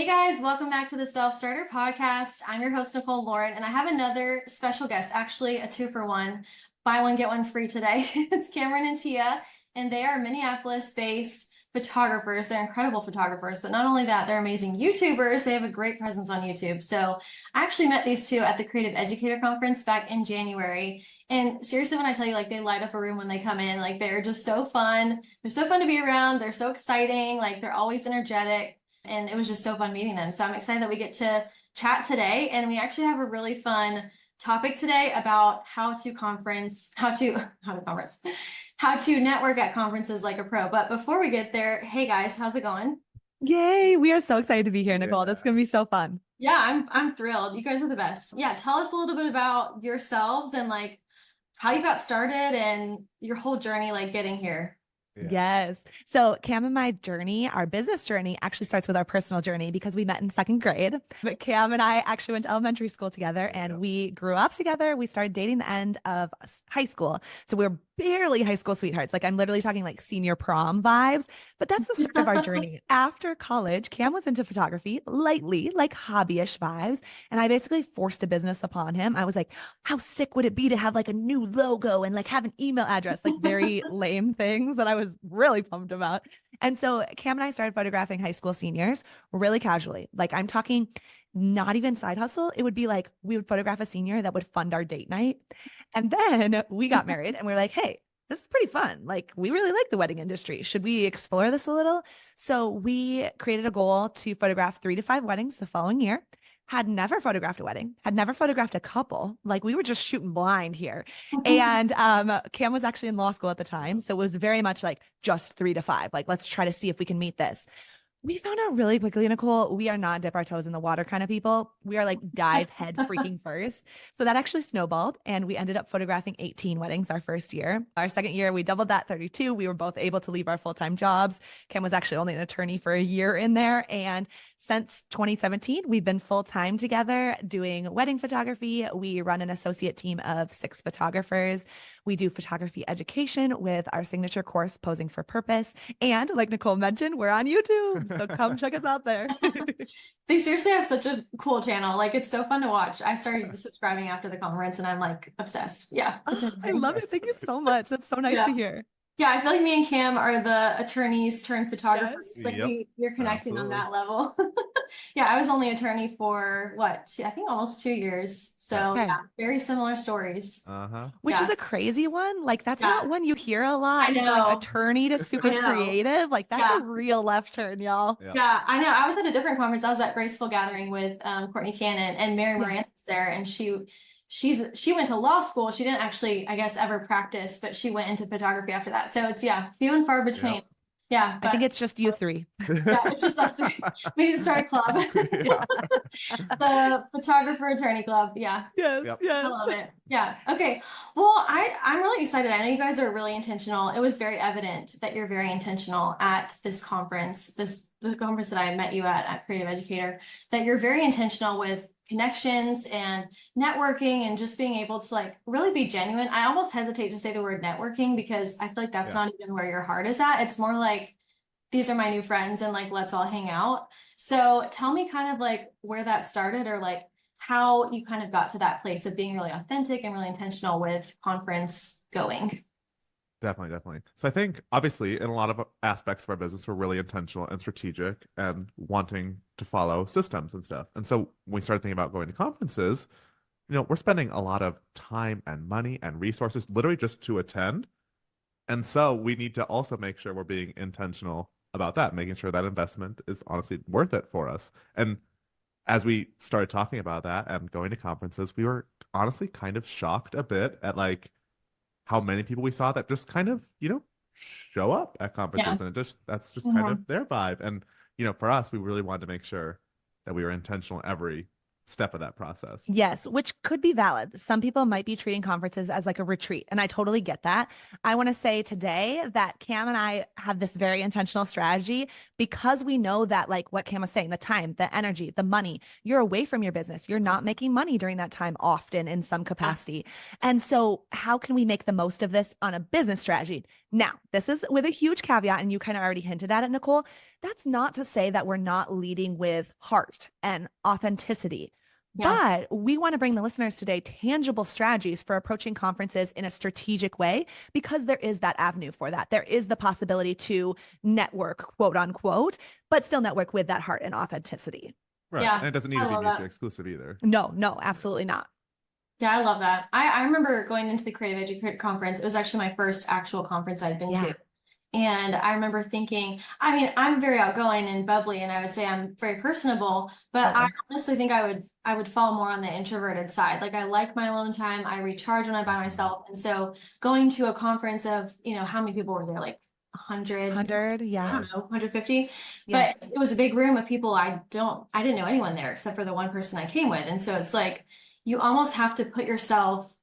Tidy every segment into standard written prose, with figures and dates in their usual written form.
guys, welcome back to the Self Starter Podcast. I'm your host, Nicole Lauren, and I have another special guest, actually a 2-for-1, buy one, get one free today. It's Cameron and Tia, and they are Minneapolis-based photographers. They're incredible photographers, but not only that, they're amazing YouTubers. They have a great presence on YouTube. So I actually met these two at the Creative Educator Conference back in January. And seriously, when I tell you, like, they light up a room when they come in, like, they're just so fun. They're so fun to be around. They're so exciting. Like, they're always energetic. And it was just so fun meeting them. So I'm excited that we get to chat today. And we actually have a really fun topic today about how to network at conferences like a pro. But before we get there, hey guys, how's it going? Yay, we are so excited to be here, Nicole. That's going to be so fun. Yeah, I'm thrilled. You guys are the best. Yeah, tell us a little bit about yourselves and like how you got started and your whole journey, like getting here. Yes. So Cam and my journey, our business journey, actually starts with our personal journey because we met in second grade. But Cam and I actually went to elementary school together and we grew up together. We started dating the end of high school. So we were barely high school sweethearts. Like I'm literally talking like senior prom vibes, but that's the start of our journey. After college, Cam was into photography lightly, like hobbyish vibes. And I basically forced a business upon him. I was like, how sick would it be to have like a new logo and like have an email address, like very lame things that I was really pumped about. And so Cam and I started photographing high school seniors really casually. Like I'm talking not even side hustle. It would be like we would photograph a senior that would fund our date night. And then we got married and we were like, hey, this is pretty fun. Like we really like the wedding industry. Should we explore this a little? So we created a goal to photograph 3 to 5 weddings the following year. Had never photographed a wedding, had never photographed a couple. Like we were just shooting blind here. And Cam was actually in law school at the time. So it was very much like just 3 to 5. Like, let's try to see if we can meet this. We found out really quickly, Nicole, we are not dip our toes in the water kind of people. We are like dive head freaking first. So that actually snowballed and we ended up photographing 18 weddings our first year. Our second year, we doubled that 32. We were both able to leave our full-time jobs. Ken was actually only an attorney for a year in there. And since 2017, we've been full-time together doing wedding photography. We run an associate team of 6 photographers. We do photography education with our signature course, Posing for Purpose. And like Nicole mentioned, we're on YouTube. So come check us out there. They seriously have such a cool channel. Like it's so fun to watch. I started subscribing after the conference and I'm like obsessed. Yeah. Oh, I love it. Thank you so much. That's so nice to hear. Yeah, I feel like me and Cam are the attorneys turned photographers. Yes. Like we're connecting on that level. Yeah, I was only attorney for what? I think almost 2 years. So yeah, very similar stories. Which is a crazy one. Like that's not one you hear a lot. I know. Like attorney to super creative. Like that's a real left turn, y'all. Yeah, I know. I was at a different conference. I was at Graceful Gathering with Courtney Cannon and Mary Moran was there, and she went to law school. She didn't actually, I guess, ever practice, but she went into photography after that. So it's few and far between. Yeah, I think it's just you 3. Yeah, it's just us 3. We need to start a club. The photographer attorney club. Yeah. Yes. I love it. Yeah. Okay. Well, I'm really excited. I know you guys are really intentional. It was very evident that you're very intentional at this conference, the conference that I met you at Creative Educator, that you're very intentional with connections and networking and just being able to like really be genuine. I almost hesitate to say the word networking because I feel like that's not even where your heart is at. It's more like, these are my new friends and like, let's all hang out. So tell me kind of like where that started or like how you kind of got to that place of being really authentic and really intentional with conference going. Definitely. So I think obviously in a lot of aspects of our business, we're really intentional and strategic and wanting to follow systems and stuff. And so when we started thinking about going to conferences, we're spending a lot of time and money and resources literally just to attend. And so we need to also make sure we're being intentional about that, making sure that investment is honestly worth it for us. And as we started talking about that and going to conferences, we were honestly kind of shocked a bit at like how many people we saw that just kind of, show up at conferences and that's just kind of their vibe. And, for us, we really wanted to make sure that we were intentional every step of that process. Yes, which could be valid. Some people might be treating conferences as like a retreat, and I totally get that. I want to say today that Cam and I have this very intentional strategy because we know that like what Cam was saying, the time, the energy, the money, you're away from your business. You're not making money during that time often in some capacity. And so how can we make the most of this on a business strategy? Now, this is with a huge caveat, and you kind of already hinted at it, Nicole. That's not to say that we're not leading with heart and authenticity. Yeah. But we want to bring the listeners today tangible strategies for approaching conferences in a strategic way, because there is that avenue for that. There is the possibility to network, quote unquote, but still network with that heart and authenticity. Right. Yeah, And it doesn't need I to be love mutually that. exclusive either. No, no, absolutely not. Yeah, I love that. I remember going into the Creative Educator Conference. It was actually my first actual conference I'd been Yeah. to. And I remember thinking, I mean, I'm very outgoing and bubbly, and I would say I'm very personable, but I Totally. honestly think I would fall more on the introverted side. Like I like my alone time. I recharge when I'm by myself. And so going to a conference of, how many people were there? Like 100, 100, I yeah. don't know, 150. Yeah. But it was a big room of people I didn't know anyone there except for the one person I came with. And so it's like you almost have to put yourself,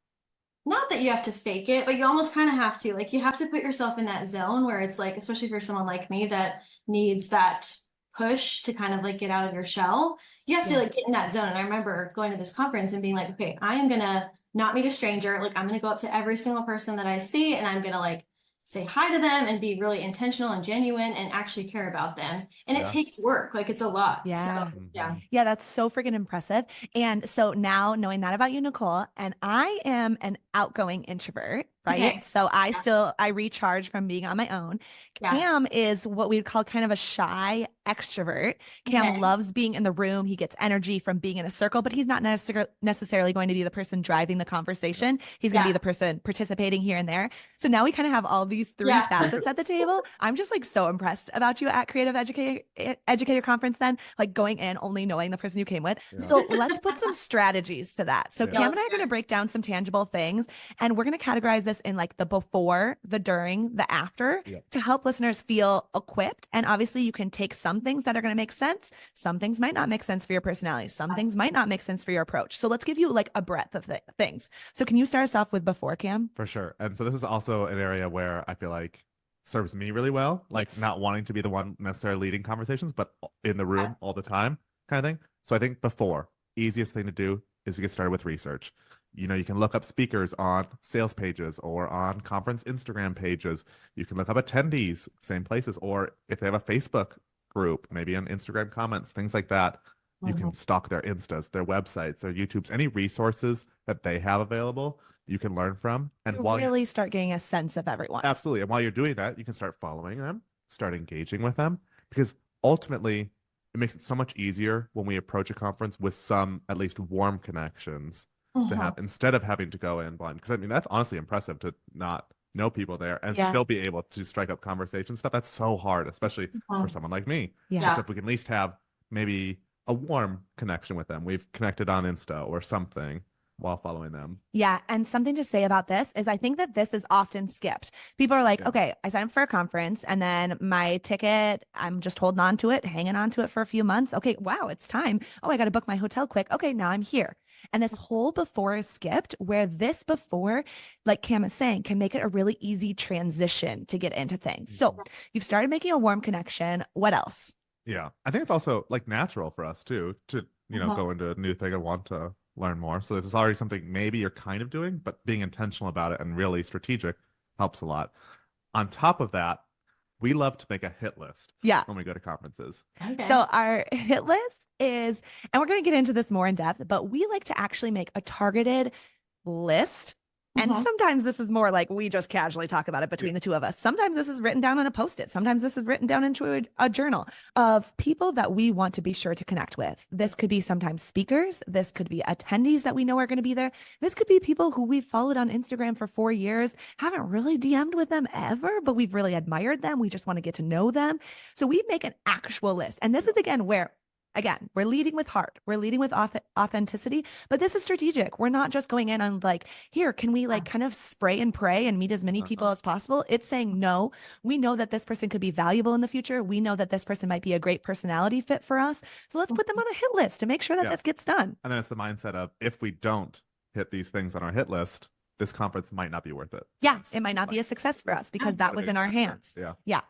not that you have to fake it, but you almost kind of have to. Like you have to put yourself in that zone where it's like, especially if you're someone like me that needs that push to kind of like get out of your shell, you have to Yeah. like get in that zone. And I remember going to this conference and being like, okay, I am gonna not meet a stranger. Like I'm gonna go up to every single person that I see and I'm gonna like say hi to them and be really intentional and genuine and actually care about them. And it Yeah. takes work. Like it's a lot. Yeah. So yeah. Yeah, that's so freaking impressive. And so now knowing that about you, Nicole, and I am an outgoing introvert, right? Okay. So Yeah. I recharge from being on my own. Yeah. Cam is what we would call kind of a shy extrovert. Cam Okay. loves being in the room. He gets energy from being in a circle, but he's not necessarily going to be the person driving the conversation. He's going to be Yeah. the person participating here and there. So now we kind of have all these three Yeah. facets at the table. I'm just like so impressed about you at Creative Educator Conference then, like going in only knowing the person you came with. Yeah. So let's put some strategies to that. So Yeah. Cam and let's I are do going to it. break down some tangible things, and we're going to categorize this in like the before, the during, the after Yeah. to help listeners feel equipped. And obviously you can take some things that are going to make sense. Some things might not make sense for your personality. Some things might not make sense for your approach. So let's give you like a breadth of things. So can you start us off with before, Cam? For sure. And so this is also an area where I feel like serves me really well, like Yes. not wanting to be the one necessarily leading conversations, but in the room all the time kind of thing. So I think before, easiest thing to do is to get started with research. You can look up speakers on sales pages or on conference Instagram pages. You can look up attendees, same places, or if they have a Facebook group, maybe on Instagram comments, things like that. You can stalk their Instas, their websites, their YouTubes, any resources that they have available you can learn from. And You while you're really start getting a sense of everyone. absolutely, and while you're doing that, you can start following them, start engaging with them, because ultimately it makes it so much easier when we approach a conference with some at least warm connections to have instead of having to go in blind. Because I mean, that's honestly impressive to not know people there and Yeah. still be able to strike up conversation stuff. That's so hard, especially for someone like me. Yeah. So if we can at least have maybe a warm connection with them, we've connected on Insta or something while following them. Yeah. And something to say about this is I think that this is often skipped. People are like, Yeah. okay, I signed up for a conference and then my ticket, I'm just holding on to it, hanging on to it for a few months. Okay, wow, it's time. Oh, I got to book my hotel quick. Okay, now I'm here. And this whole before is skipped, where this before, like Cam is saying, can make it a really easy transition to get into things. So you've started making a warm connection. What else? Yeah. I think it's also like natural for us too to, go into a new thing and want to learn more. So this is already something maybe you're kind of doing, but being intentional about it and really strategic helps a lot. On top of that, we love to make a hit list Yeah. when we go to conferences. Okay. So our hit list is, and we're going to get into this more in depth, but we like to actually make a targeted list. And sometimes this is more like we just casually talk about it between the two of us. Sometimes this is written down on a post-it. Sometimes this is written down into a journal of people that we want to be sure to connect with. This could be sometimes speakers. This could be attendees that we know are going to be there. This could be people who we've followed on Instagram for 4 years, haven't really DM'd with them ever, but we've really admired them. We just want to get to know them. So we make an actual list. And this is again where we're leading with heart. We're leading with authenticity, but this is strategic. We're not just going in on like, here, can we like kind of spray and pray and meet as many people as possible? It's saying, no, we know that this person could be valuable in the future. We know that this person might be a great personality fit for us. So let's put them on a hit list to make sure that this gets done. And then it's the mindset of if we don't hit these things on our hit list, this conference might not be worth it. Yeah, it might not be a success for us because that was in our hands. Yeah. Yeah.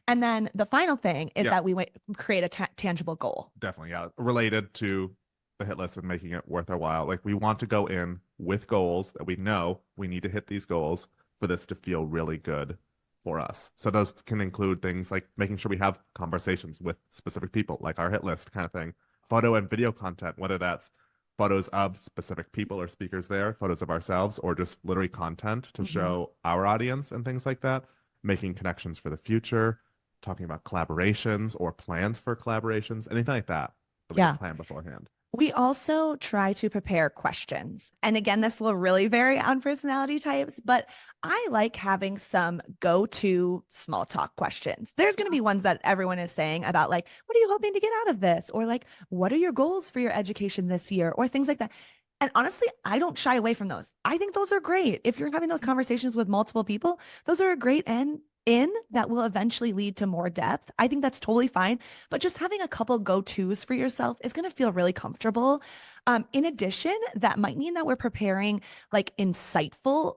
And then the final thing is Yeah. that we create a tangible goal. Definitely, yeah. Related to the hit list and making it worth our while. Like we want to go in with goals that we know we need to hit these goals for this to feel really good for us. So those can include things like making sure we have conversations with specific people, like our hit list kind of thing. Photo and video content, whether that's photos of specific people or speakers there, photos of ourselves, or just literally content to show our audience and things like that. Making connections for the future, talking about collaborations or plans for collaborations, anything like that that we Yeah. can plan beforehand. We also try to prepare questions. And again, this will really vary on personality types, but I like having some go-to small talk questions. There's going to be ones that everyone is saying about like, what are you hoping to get out of this? Or like, what are your goals for your education this year? Or things like that. And honestly, I don't shy away from those. I think those are great. If you're having those conversations with multiple people, those are a great end in that will eventually lead to more depth. I think that's totally fine. But just having a couple go-tos for yourself is going to feel really comfortable. In addition, that might mean that we're preparing like insightful,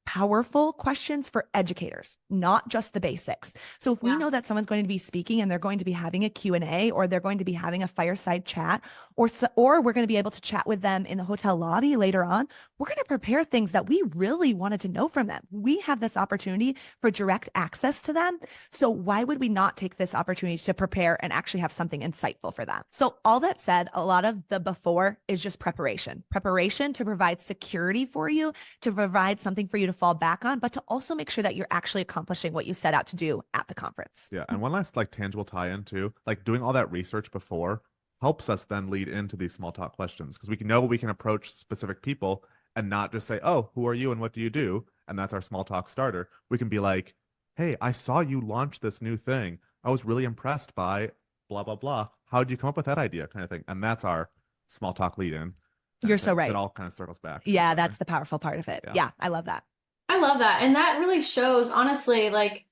powerful questions for educators, not just the basics. So if we know that someone's going to be speaking and they're going to be having a Q&A, or they're going to be having a fireside chat, or we're going to be able to chat with them in the hotel lobby later on, we're going to prepare things that we really wanted to know from them. We have this opportunity for direct access to them. So why would we not take this opportunity to prepare and actually have something insightful for them? So all that said, a lot of the before is just preparation to provide security for you, to provide something for you to fall back on, but to also make sure that you're actually accomplishing what you set out to do at the conference. Yeah. And one last like tangible tie-in too, like doing all that research before helps us then lead into these small talk questions, because we can know we can approach specific people and not just say, oh, who are you and what do you do? And that's our small talk starter. We can be like, hey, I saw you launch this new thing. I was really impressed by blah, blah, blah. How did you come up with that idea, kind of thing? And that's our small talk lead in. You're so right. It all kind of circles back. Yeah, that's the powerful part of it. Yeah, I love that. I love that. And that really shows, honestly, like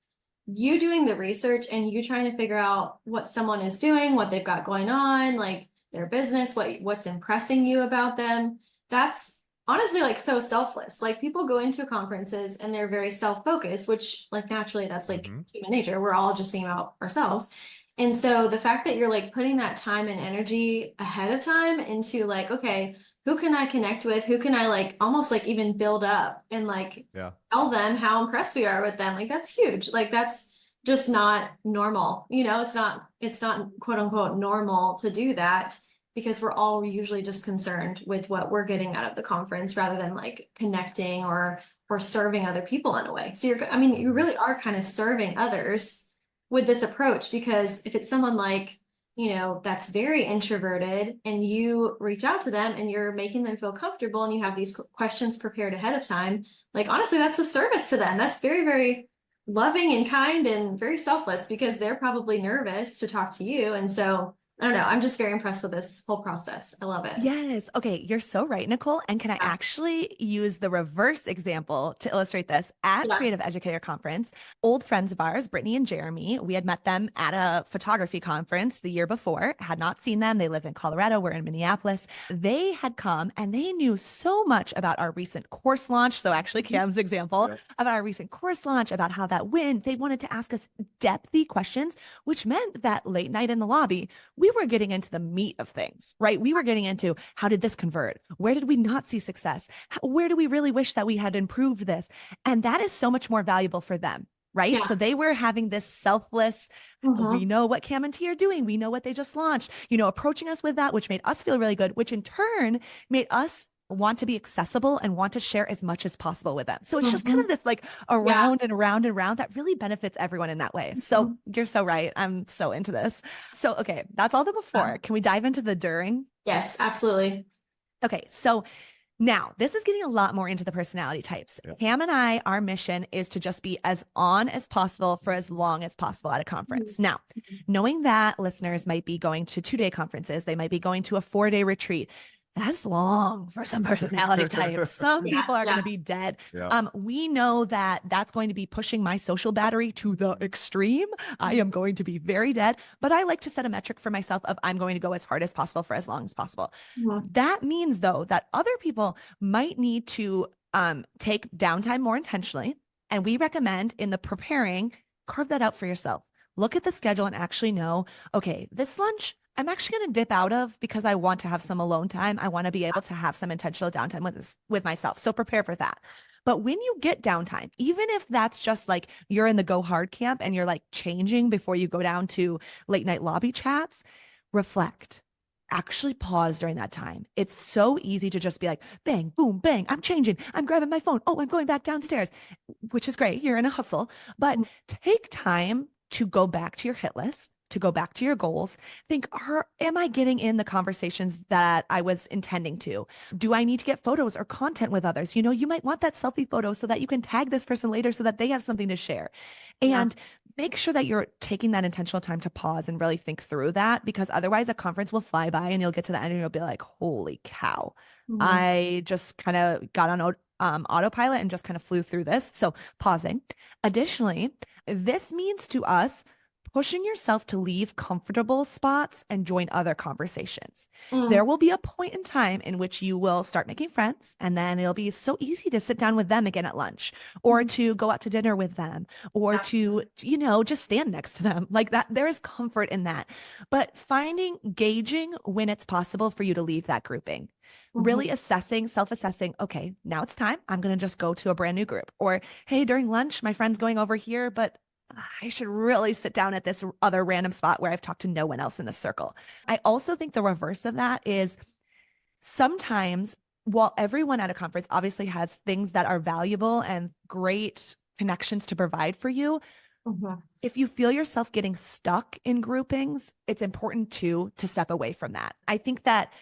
you doing the research and you trying to figure out what someone is doing, what they've got going on, like their business, what's impressing you about them. That's honestly like so selfless. Like people go into conferences and they're very self-focused, which like naturally that's like human nature. We're all just thinking about ourselves. And so the fact that you're like putting that time and energy ahead of time into like, okay, who can I connect with? Who can I like almost like even build up and like tell them how impressed we are with them? Like that's huge. Like that's just not normal. You know, it's not quote unquote normal to do that, because we're all usually just concerned with what we're getting out of the conference rather than like connecting or serving other people in a way. So you really are kind of serving others with this approach, because if it's someone like, you know, that's very introverted and you reach out to them and you're making them feel comfortable and you have these questions prepared ahead of time, like honestly, that's a service to them. That's very, very loving and kind and very selfless, because they're probably nervous to talk to you. And so I don't know, I'm just very impressed with this whole process. I love it. Yes. Okay. You're so right, Nicole. And can I actually use the reverse example to illustrate this? At Creative Educator Conference, old friends of ours, Brittany and Jeremy, we had met them at a photography conference the year before, had not seen them. They live in Colorado. We're in Minneapolis. They had come and they knew so much about our recent course launch. So actually Cam's example about our recent course launch, about how that went. They wanted to ask us depthy questions, which meant that late night in the lobby, we were getting into the meat of things, right? We were getting into how did this convert? Where did we not see success? Where do we really wish that we had improved this? And that is so much more valuable for them, right? Yeah. So they were having this selfless, we know what Cam and T are doing. We know what they just launched, you know, approaching us with that, which made us feel really good, which in turn made us want to be accessible and want to share as much as possible with them. So it's just kind of this like around and around and around that really benefits everyone in that way. So you're so right. I'm so into this. So, okay, that's all the before. Can we dive into the during? Yes, absolutely. Okay. So now this is getting a lot more into the personality types. Cam and I, our mission is to just be as on as possible for as long as possible at a conference. Now, knowing that listeners might be going to 2-day conferences, they might be going to a 4-day retreat. That's long for some personality types. Some people are going to be dead. We know that that's going to be pushing my social battery to the extreme. I am going to be very dead, but I like to set a metric for myself of I'm going to go as hard as possible for as long as possible. That means though, that other people might need to take downtime more intentionally. And we recommend in the preparing, carve that out for yourself. Look at the schedule and actually know, okay, this lunch, I'm actually going to dip out of because I want to have some alone time. I want to be able to have some intentional downtime with myself. So prepare for that. But when you get downtime, even if that's just like you're in the go hard camp and you're like changing before you go down to late night lobby chats, reflect. Actually pause during that time. It's so easy to just be like, bang, boom, bang, I'm changing. I'm grabbing my phone. Oh, I'm going back downstairs, which is great. You're in a hustle, but take time to go back to your hit list, to go back to your goals. Think, am I getting in the conversations that I was intending to? Do I need to get photos or content with others? You know, you might want that selfie photo so that you can tag this person later so that they have something to share. And make sure that you're taking that intentional time to pause and really think through that, because otherwise a conference will fly by and you'll get to the end and you'll be like, holy cow, I just kind of got on autopilot and just kind of flew through this. So pausing. Additionally, this means to us pushing yourself to leave comfortable spots and join other conversations. There will be a point in time in which you will start making friends, and then it'll be so easy to sit down with them again at lunch, or to go out to dinner with them, or to, you know, just stand next to them like that. There is comfort in that. But gauging when it's possible for you to leave that grouping. Really self-assessing, okay, now it's time. I'm going to just go to a brand new group. Or, hey, during lunch, my friend's going over here, but I should really sit down at this other random spot where I've talked to no one else in the circle. I also think the reverse of that is sometimes, while everyone at a conference obviously has things that are valuable and great connections to provide for you, if you feel yourself getting stuck in groupings, it's important to step away from that. I think that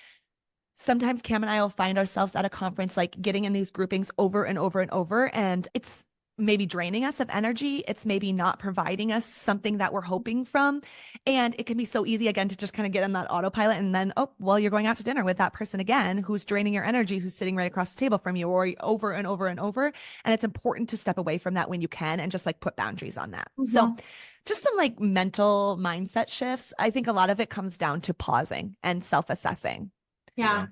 sometimes Cam and I will find ourselves at a conference like getting in these groupings over and over and over, and it's maybe draining us of energy. It's maybe not providing us something that we're hoping from. And it can be so easy again to just kind of get on that autopilot, and then, oh, well, you're going out to dinner with that person again, who's draining your energy, who's sitting right across the table from you, or over and over and over. And it's important to step away from that when you can and just like put boundaries on that. So just some like mental mindset shifts. I think a lot of it comes down to pausing and self-assessing. Yeah.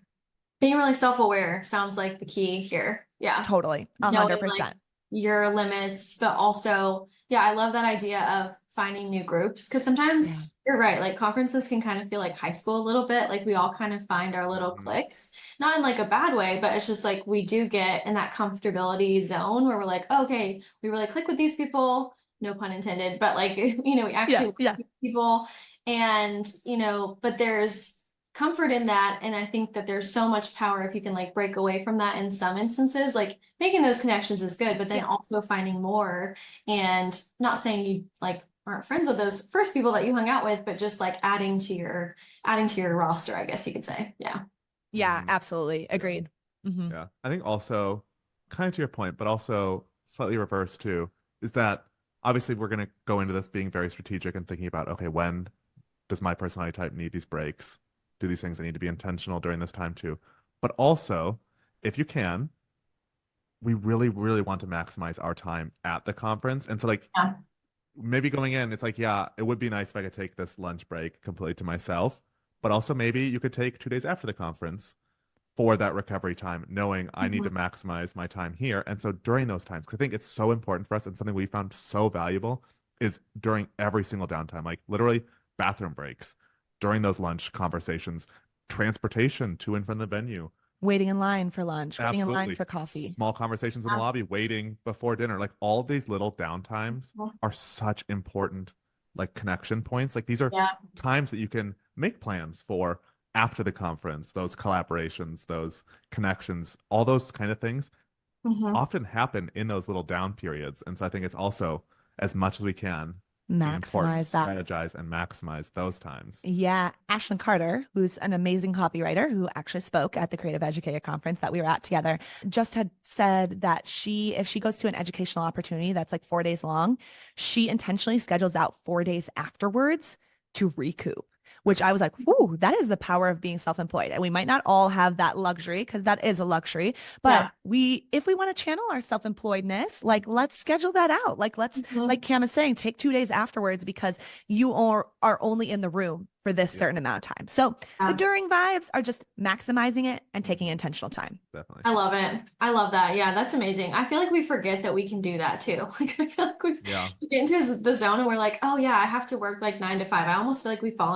Being really self-aware sounds like the key here. Yeah. Totally. Knowing, 100%. like, your limits, but also, I love that idea of finding new groups, because sometimes you're right, like conferences can kind of feel like high school a little bit, like we all kind of find our little cliques, not in like a bad way, but it's just like we do get in that comfortability zone where we're like, oh, okay, we really click with these people, no pun intended, but like, we actually like these people, and but there's comfort in that. And I think that there's so much power if you can like break away from that in some instances. Like making those connections is good, but then also finding more, and not saying you like aren't friends with those first people that you hung out with, but just like adding to your roster, I guess you could say. Yeah, absolutely. Agreed. Yeah. I think also kind of to your point, but also slightly reverse too, is that obviously we're going to go into this being very strategic and thinking about, okay, when does my personality type need these breaks? Do these things that need to be intentional during this time too? But also, if you can, we really, really want to maximize our time at the conference. And so like maybe going in, it's like, yeah, it would be nice if I could take this lunch break completely to myself, but also maybe you could take 2 days after the conference for that recovery time, knowing I need to maximize my time here. And so during those times, 'cause I think it's so important for us, and something we found so valuable is during every single downtime, like literally bathroom breaks, during those lunch conversations, transportation to and from the venue, waiting in line for lunch, waiting in line Absolutely. for coffee. Small conversations in the lobby, waiting before dinner, like all these little downtimes are such important like connection points. Like these are times that you can make plans for after the conference, those collaborations, those connections, all those kind of things often happen in those little down periods. And so I think it's also, as much as we can, Maximize that. strategize and maximize those times. Yeah. Ashlyn Carter, who's an amazing copywriter who actually spoke at the Creative Educator Conference that we were at together, just had said that if she goes to an educational opportunity that's like 4 days long, she intentionally schedules out 4 days afterwards to recoup. Which I was like, whoo, that is the power of being self-employed. And we might not all have that luxury, because that is a luxury. But if we want to channel our self-employedness, like let's schedule that out. Like let's, like Cam is saying, take 2 days afterwards, because you are only in the room for this Yeah. certain amount of time. So the Yeah. during vibes are just maximizing it and taking intentional time. Definitely. I love it. I love that. Yeah, that's amazing. I feel like we forget that we can do that too. Like I feel like Yeah. we get into the zone and we're like, oh yeah, I have to work like 9 to 5. I almost feel like I fall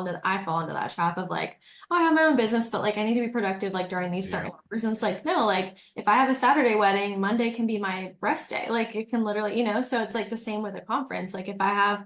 into that trap of like, oh, I have my own business, but like I need to be productive like during these certain hours. And it's like, no, like if I have a Saturday wedding, Monday can be my rest day. Like it can literally, so it's like the same with a conference. Like if I have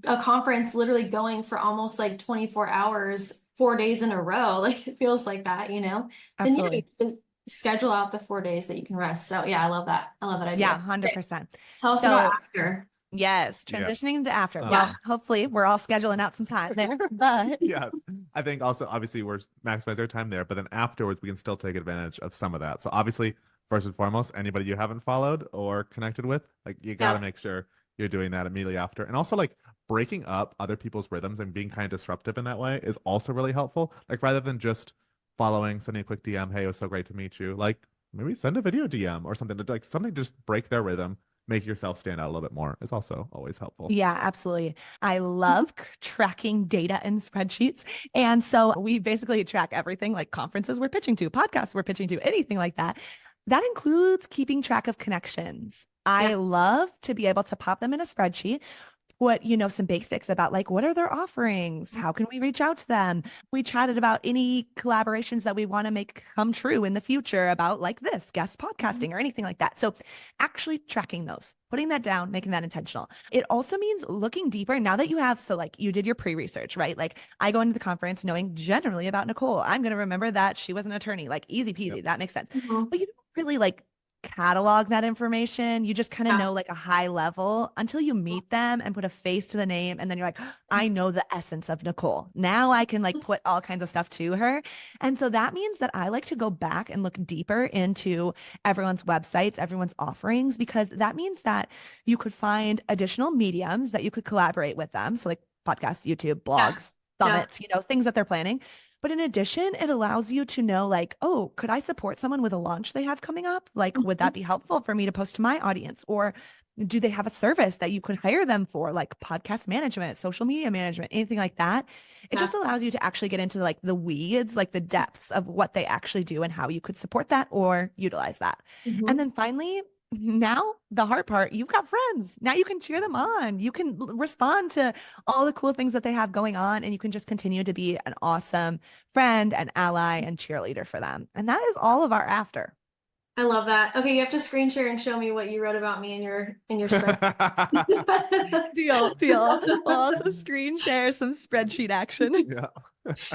a conference literally going for almost like 24 hours, 4 days in a row, like it feels like that, then yeah, Absolutely. you just schedule out the 4 days that you can rest. So yeah, I love that. I love that idea. Yeah, Okay, 100%. tell us So about after. yes, Yeah. transitioning into after. Uh-huh. Well, hopefully we're all scheduling out some time there, but Yes. I think also obviously we're maximizing our time there, but then afterwards we can still take advantage of some of that. So obviously, first and foremost, anybody you haven't followed or connected with, like you got to Yeah. make sure you're doing that immediately after. And also like breaking up other people's rhythms and being kind of disruptive in that way is also really helpful. Like rather than just following, sending a quick DM, hey, it was so great to meet you. Like maybe send a video DM or something to like something to just break their rhythm, make yourself stand out a little bit more is also always helpful. yeah, absolutely. I love tracking data in spreadsheets. And so we basically track everything like conferences we're pitching to, podcasts we're pitching to, anything like that. That includes keeping track of connections. I love to be able to pop them in a spreadsheet, put, some basics about like, what are their offerings? How can we reach out to them? We chatted about any collaborations that we want to make come true in the future about like this guest podcasting or anything like that. So actually tracking those, putting that down, making that intentional. It also means looking deeper now that you have, so like you did your pre-research, right? Like I go into the conference knowing generally about Nicole. I'm going to remember that she was an attorney, like easy peasy. Yep. That makes sense. Mhm. But you don't really like catalog that information. You just kind of Yeah. know like a high level until you meet them and put a face to the name. And then you're like, I know the essence of Nicole. Now I can like put all kinds of stuff to her. And so that means that I like to go back and look deeper into everyone's websites, everyone's offerings, because that means that you could find additional mediums that you could collaborate with them. So like podcasts, YouTube, blogs, summits, things that they're planning. But in addition, it allows you to know like, oh, could I support someone with a launch they have coming up? Like, would that be helpful for me to post to my audience? Or do they have a service that you could hire them for, like podcast management, social media management, anything like that? It just allows you to actually get into like the weeds, like the depths of what they actually do and how you could support that or utilize that. Mhm. And then finally, now the hard part, you've got friends. Now you can cheer them on. You can respond to all the cool things that they have going on, and you can just continue to be an awesome friend and ally and cheerleader for them. And that is all of our after. I love that. Okay, you have to screen share and show me what you wrote about me in your spread. Deal. We'll also screen share some spreadsheet action. Yeah.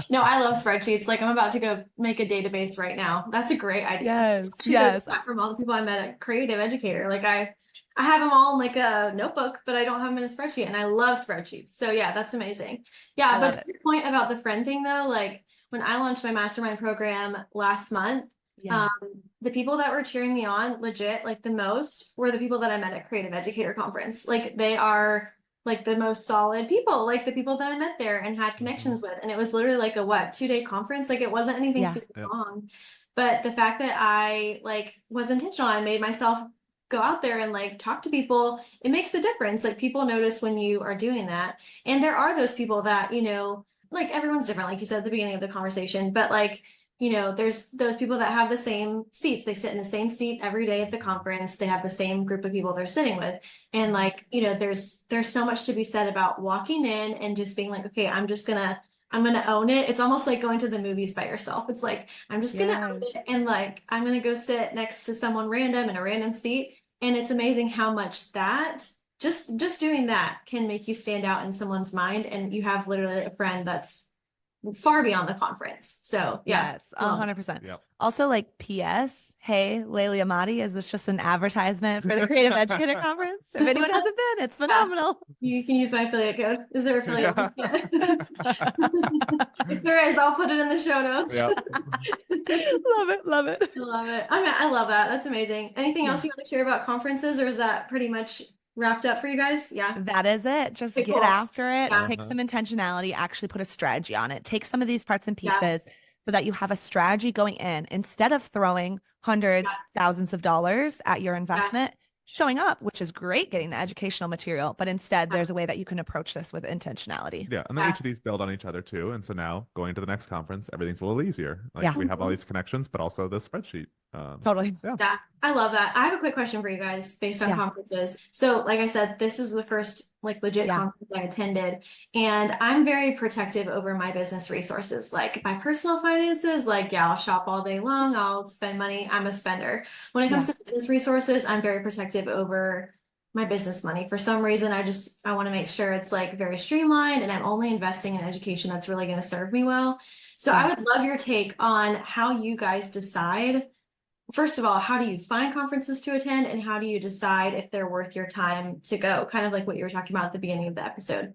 No, I love spreadsheets. Like I'm about to go make a database right now. That's a great idea. Yes. Actually, Yes. from all the people I met at Creative Educator. Like I have them all in like a notebook, but I don't have them in a spreadsheet, and I love spreadsheets. So yeah, that's amazing. Yeah, I love but to your point about the friend thing though, like when I launched my mastermind program last month, Yeah. the people that were cheering me on legit like the most were the people that I met at Creative Educator Conference. Like they are like the most solid people, like the people that I met there and had connections with. And it was literally like a 2-day conference. Like it wasn't anything Yeah. super Yep. long, but the fact that I like was intentional, I made myself go out there and like talk to people, it makes a difference. Like people notice when you are doing that. And there are those people that, like everyone's different, like you said at the beginning of the conversation, but like, there's those people that have the same seats. They sit in the same seat every day at the conference. They have the same group of people they're sitting with. And like, there's so much to be said about walking in and just being like, okay, I'm gonna own it. It's almost like going to the movies by yourself. It's like, I'm just gonna own Yes. it. And like, I'm gonna go sit next to someone random in a random seat. And it's amazing how much that just doing that can make you stand out in someone's mind. And you have literally a friend that's far beyond the conference. So yeah. Yes, 100%. Yep. Also, like, P.S. Hey, Layli Amati, is this just an advertisement for the Creative Educator Conference? If anyone hasn't been, it's phenomenal. You can use my affiliate code. Is there affiliate? Yeah. If there is, I'll put it in the show notes. Yep. Love it. Love it. I love it. I love that. That's amazing. Anything Yeah. else you want to share about conferences, or is that pretty much wrapped up for you guys? Yeah. That is it. Just Okay, get cool. after it, Yeah. take Uh-huh. some intentionality, actually put a strategy on it. Take some of these parts and Yeah. pieces so that you have a strategy going in. Instead of throwing hundreds, thousands of dollars at your investment, showing up, which is great, getting the educational material, but instead there's a way that you can approach this with intentionality. Yeah, and then each of these build on each other too. And so now going to the next conference, everything's a little easier. Like Yeah. we have all these connections, but also this spreadsheet. Totally. Yeah. Yeah, I love that. I have a quick question for you guys based on Yeah. conferences. So, like I said, this is the first like legit Yeah. conference I attended, and I'm very protective over my business resources. Like my personal finances, like yeah, I'll shop all day long, I'll spend money. I'm a spender. When it comes to business resources, I'm very protective over my business money. For some reason, I want to make sure it's like very streamlined and I'm only investing in education that's really going to serve me well. So I would love your take on how you guys decide. First of all, how do you find conferences to attend and how do you decide if they're worth your time to go? Kind of like what you were talking about at the beginning of the episode.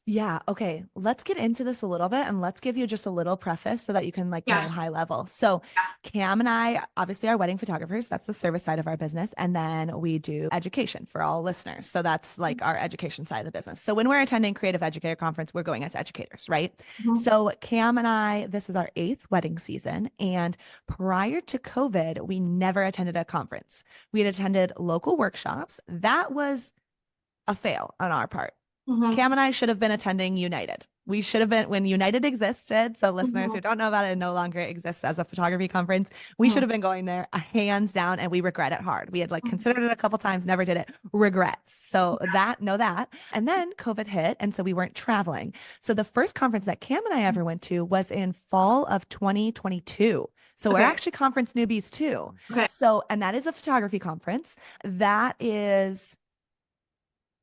Yeah. Okay. Let's get into this a little bit and let's give you just a little preface so that you can like know high level. So Cam and I obviously are wedding photographers. That's the service side of our business. And then we do education for all listeners. So that's like our education side of the business. So when we're attending Creative Educator Conference, we're going as educators, right? So Cam and I, this is our 8th wedding season. And prior to COVID, we never attended a conference. We had attended local workshops. That was a fail on our part. Cam and I should have been attending United. We should have been when United existed. So listeners who don't know about it, it no longer exists as a photography conference. We should have been going there hands down, and we regret it hard. We had like considered it a couple times, never did it. Regrets. So know that. And then COVID hit, and so we weren't traveling. So the first conference that Cam and I ever went to was in fall of 2022. So we're actually conference newbies too. So, and that is a photography conference. That is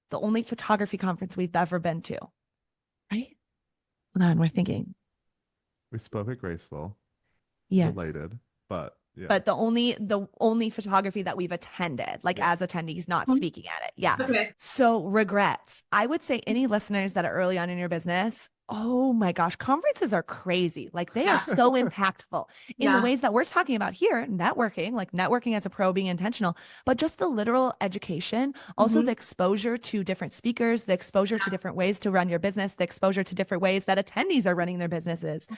the only photography conference we've ever been to, right? Hold on, we're thinking. We spoke at Graceful. Yes. Related, but yeah. But the only photography that we've attended, like as attendees, not speaking at it. Yeah. So regrets. I would say any listeners that are early on in your business, oh my gosh, conferences are crazy. Like they are so impactful in the ways that we're talking about here, networking, like networking as a pro, being intentional, but just the literal education, also the exposure to different speakers, the exposure to different ways to run your business, the exposure to different ways that attendees are running their businesses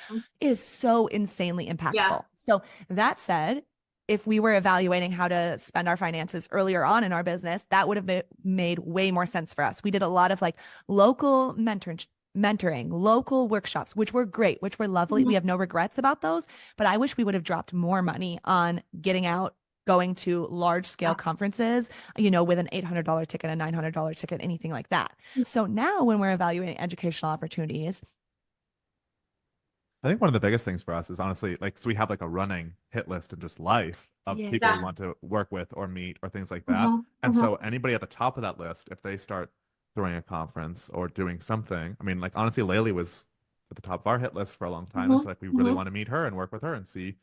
is so insanely impactful. So that said, if we were evaluating how to spend our finances earlier on in our business, that would have made way more sense for us. We did a lot of like local mentoring, local workshops, which were great, which were lovely. We have no regrets about those, but I wish we would have dropped more money on getting out, going to large scale conferences, you know, with an $800 ticket, a $900 ticket, anything like that. So now when we're evaluating educational opportunities, I think one of the biggest things for us is honestly, like, so we have like a running hit list in just life of people we want to work with or meet or things like that. And so anybody at the top of that list, if they start throwing a conference or doing something, I mean, like honestly, Laylee was at the top of our hit list for a long time. And so like we really want to meet her and work with her and see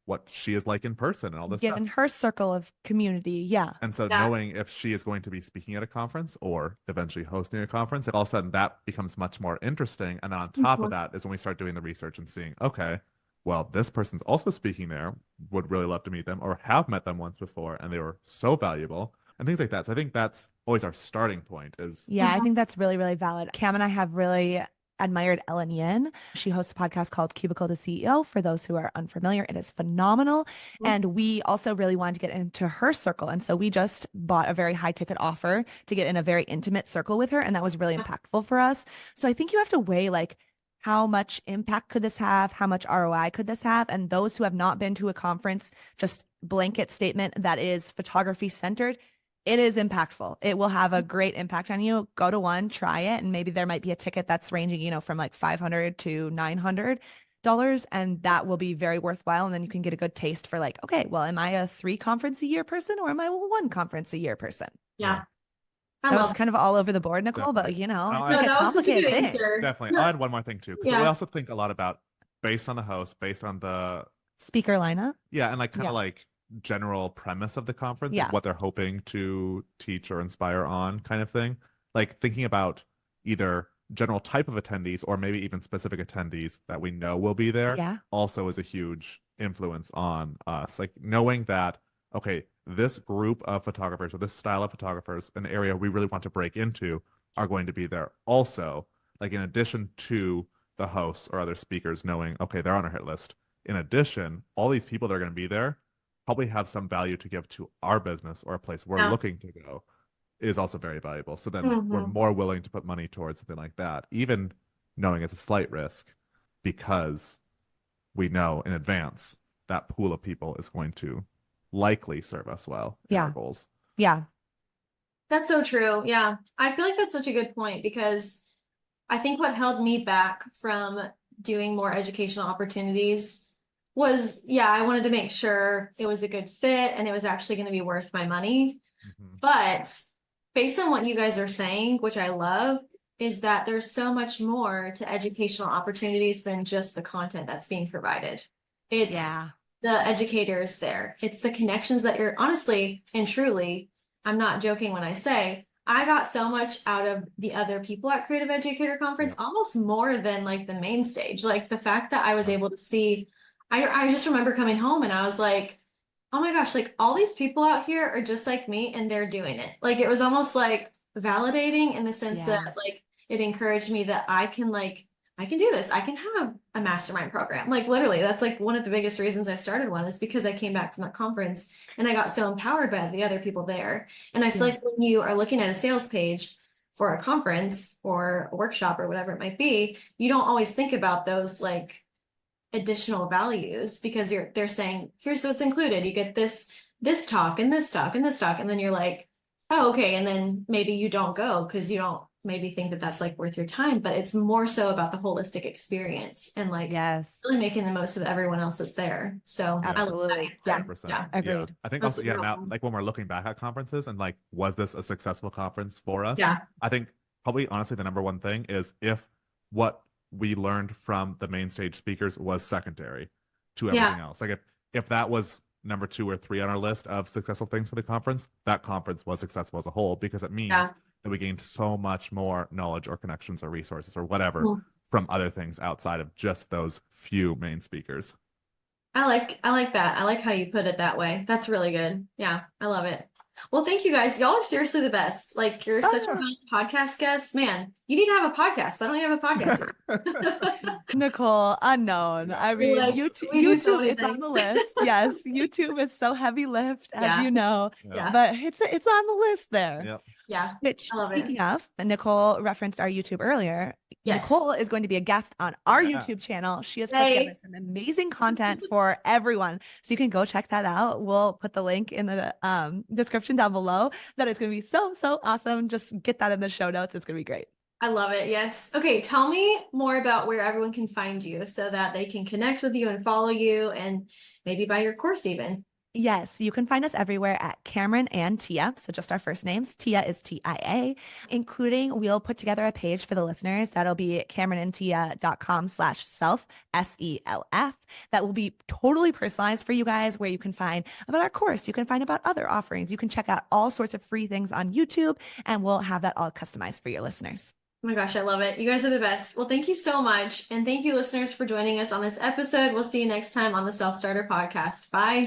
what she is like in person and all this get stuff. in her circle of community. Yeah. And so knowing if she is going to be speaking at a conference or eventually hosting a conference, all of a sudden that becomes much more interesting. And then on top of that is when we start doing the research and seeing, okay, well, this person's also speaking there, would really love to meet them or have met them once before and they were so valuable and things like that. So I think that's always our starting point is. Yeah, I think that's really, really valid. Cam and I have really admired Ellen Yin. She hosts a podcast called Cubicle to CEO. For those who are unfamiliar, it is phenomenal. And we also really wanted to get into her circle. And so we just bought a very high ticket offer to get in a very intimate circle with her. And that was really impactful for us. So I think you have to weigh like, how much impact could this have? How much ROI could this have? And those who have not been to a conference, just blanket statement that is photography centered, it is impactful. It will have a great impact on you. Go to one, try it, and maybe there might be a ticket that's ranging, you know, from like $500 to $900, and that will be very worthwhile. And then you can get a good taste for like, okay, well, am I a 3 conference a year person or am I a 1 conference a year person? Yeah. That was kind of all over the board, Nicole, but you know, like a complicated thing. Definitely. I'll add one more thing too, because we also think a lot about based on the host, based on the speaker lineup. Yeah, and like kind of like general premise of the conference, like what they're hoping to teach or inspire on kind of thing. Like thinking about either general type of attendees or maybe even specific attendees that we know will be there also is a huge influence on us. Like knowing that, okay, this group of photographers or this style of photographers, an area we really want to break into, are going to be there also. Like in addition to the hosts or other speakers knowing, okay, they're on our hit list. In addition, all these people that are going to be there probably have some value to give to our business or a place we're Yeah. looking to go is also very valuable. So then we're Mhm. more willing to put money towards something like that, even knowing it's a slight risk, because we know in advance that pool of people is going to likely serve us well in our Yeah. goals. Yeah. That's so true. Yeah. I feel like that's such a good point because I think what held me back from doing more educational opportunities was, yeah, I wanted to make sure it was a good fit and it was actually going to be worth my money. Mhm. But based on what you guys are saying, which I love, is that there's so much more to educational opportunities than just the content that's being provided. It's Yeah. the educators there. It's the connections that you're honestly and truly, I'm not joking when I say I got so much out of the other people at Creative Educator Conference, Yeah. almost more than like the main stage. Like the fact that I was able to see, I just remember coming home and I was like, oh my gosh, like all these people out here are just like me and they're doing it. Like it was almost like validating in the sense that Yeah. like it encouraged me that I can do this. I can have a mastermind program. Like literally, that's like one of the biggest reasons I started one is because I came back from that conference and I got so empowered by the other people there. And I feel Yeah. like when you are looking at a sales page for a conference or a workshop or whatever it might be, you don't always think about those like additional values because they're saying, here's what's included. You get this talk and this talk and this talk. And then you're like, oh, okay. And then maybe you don't go because you don't maybe think that that's like worth your time, but it's more so about the holistic experience and like Yes. really making the most of everyone else that's there. So Yeah. I love that Absolutely. Yeah. answer. 100%. Yeah. Yeah. Agreed. I think That's also, yeah, now beautiful. like when we're looking back at conferences and like, was this a successful conference for us? Yeah. I think probably honestly the number one thing is if what we learned from the main stage speakers was secondary to Yeah. everything else. Like if that was number 2 or 3 on our list of successful things for the conference, that conference was successful as a whole because it means Yeah. that we gained so much more knowledge or connections or resources or whatever Mhm. from other things outside of just those few main speakers. I like that. I like how you put it that way. That's really good. Yeah, I love it. Well, thank you guys. Y'all are seriously the best. Like you're such a Ah. fun podcast guest. Man, you need to have a podcast. Why don't you have a podcast? Nicole, unknown. I mean, Like we do so YouTube, many it's on things. the list. Yes, YouTube is so heavy lift, as Yeah. you know, Yeah. but it's on the list there. Yep. Yeah. Which, I love it. speaking of, Nicole referenced our YouTube earlier. Yes. Nicole is going to be a guest on our Yeah. YouTube channel. She has put Yay. together some amazing content for everyone. So you can go check that out. We'll put the link in the description down below. That is going to be so, so awesome. Just get that in the show notes. It's going to be great. I love it. Yes. Okay, tell me more about where everyone can find you so that they can connect with you and follow you and maybe buy your course even. Yes, you can find us everywhere at Cameron and Tia. So just our first names. Tia is TIA, including we'll put together a page for the listeners. That'll be CameronandTia.com/self, SELF. That will be totally personalized for you guys, where you can find about our course. You can find about other offerings. You can check out all sorts of free things on YouTube, and we'll have that all customized for your listeners. Oh my gosh, I love it. You guys are the best. Well, thank you so much. And thank you, listeners, for joining us on this episode. We'll see you next time on the Self Starter Podcast. Bye.